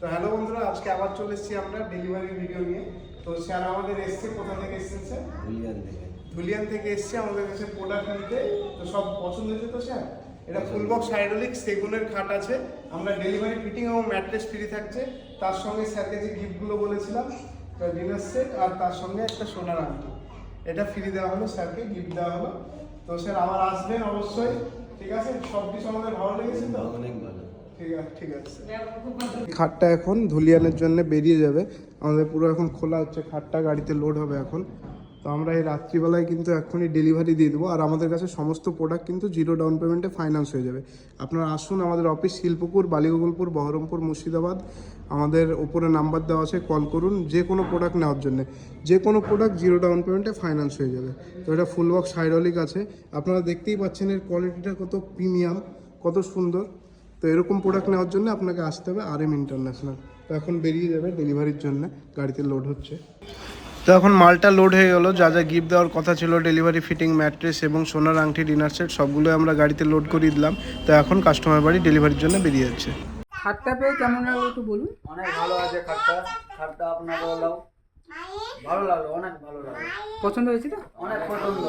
তো হ্যালো বন্ধুরা, আজকে আবার চলে এসেছি আমরা ডেলিভারি ভিডিও নিয়ে। তো স্যার আমাদের এসছে, কোথা থেকে এসছেন স্যার? ধুলিয়ান থেকে এসছে আমাদের কাছে প্রোডাক্ট নিতে। তো সব পছন্দ হয়েছে তো স্যার? এটা ফুল বক্স হাইড্রোলিক সেগুনের খাট আছে। আমরা ডেলিভারি ফিটিং এবং ম্যাট্রেস ফ্রি থাকছে। তার সঙ্গে স্যারকে যে গিফটগুলো বলেছিলাম, ডিনার সেট আর তার সঙ্গে একটা সোনার আংটি, এটা ফ্রি দেওয়া হলো, স্যারকে গিফট দেওয়া হলো। তো স্যার আবার আসবেন অবশ্যই, ঠিক আছে? সব কিছু আমাদের ভালো লেগেছে তো? অনেক ভালো। ঠিক আছে। খাটটা এখন ধুলিয়ানের জন্য বেরিয়ে যাবে, আমাদের পুরো এখন খোলা হচ্ছে, খাটটা গাড়িতে লোড হবে এখন। তো আমরা এই রাত্রিবেলায় কিন্তু এখনই ডেলিভারি দিয়ে দেবো। আর আমাদের কাছে সমস্ত প্রোডাক্ট কিন্তু জিরো ডাউন পেমেন্টে ফাইন্যান্স হয়ে যাবে। আপনারা আসুন, আমাদের অফিস শিল্পপুর, বালিগোকুলপুর, বহরমপুর, মুর্শিদাবাদ। আমাদের ওপরে নাম্বার দেওয়া আছে, কল করুন যে কোনো প্রোডাক্ট নেওয়ার জন্য। যে কোনো প্রোডাক্ট জিরো ডাউন পেমেন্টে ফাইন্যান্স হয়ে যাবে। তো এটা ফুল বক্স হাইড্রোলিক আছে, আপনারা দেখতেই পাচ্ছেন এর কোয়ালিটিটা কত প্রিমিয়াম, কত সুন্দর। তো এরকম প্রোডাক্ট নেওয়ার জন্য আপনাকে আসতে হবে RM ইন্টারন্যাশনাল। তো এখন বেরিয়ে যাবে ডেলিভারির জন্য, গাড়িতে লোড হচ্ছে। তো এখন মালটা লোড হয়ে গেলো, যা যা গিফট দেওয়ার কথা ছিল, ডেলিভারি ফিটিং ম্যাট্রেস এবং সোনার আংটি, ডিনার সেট, সবগুলো আমরা গাড়িতে লোড করিয়ে দিলাম। তো এখন কাস্টমার বাড়ি ডেলিভারির জন্য বেরিয়ে যাচ্ছে। খাটটা পেয়ে কেমন লাগলো একটু বলুন। অনেক ভালো আছে খাটটা। খাটটা আপনার ভালো লাগলো, অনেক ভালো লাগলো। পছন্দ হয়েছে তো? অনেক পছন্দ।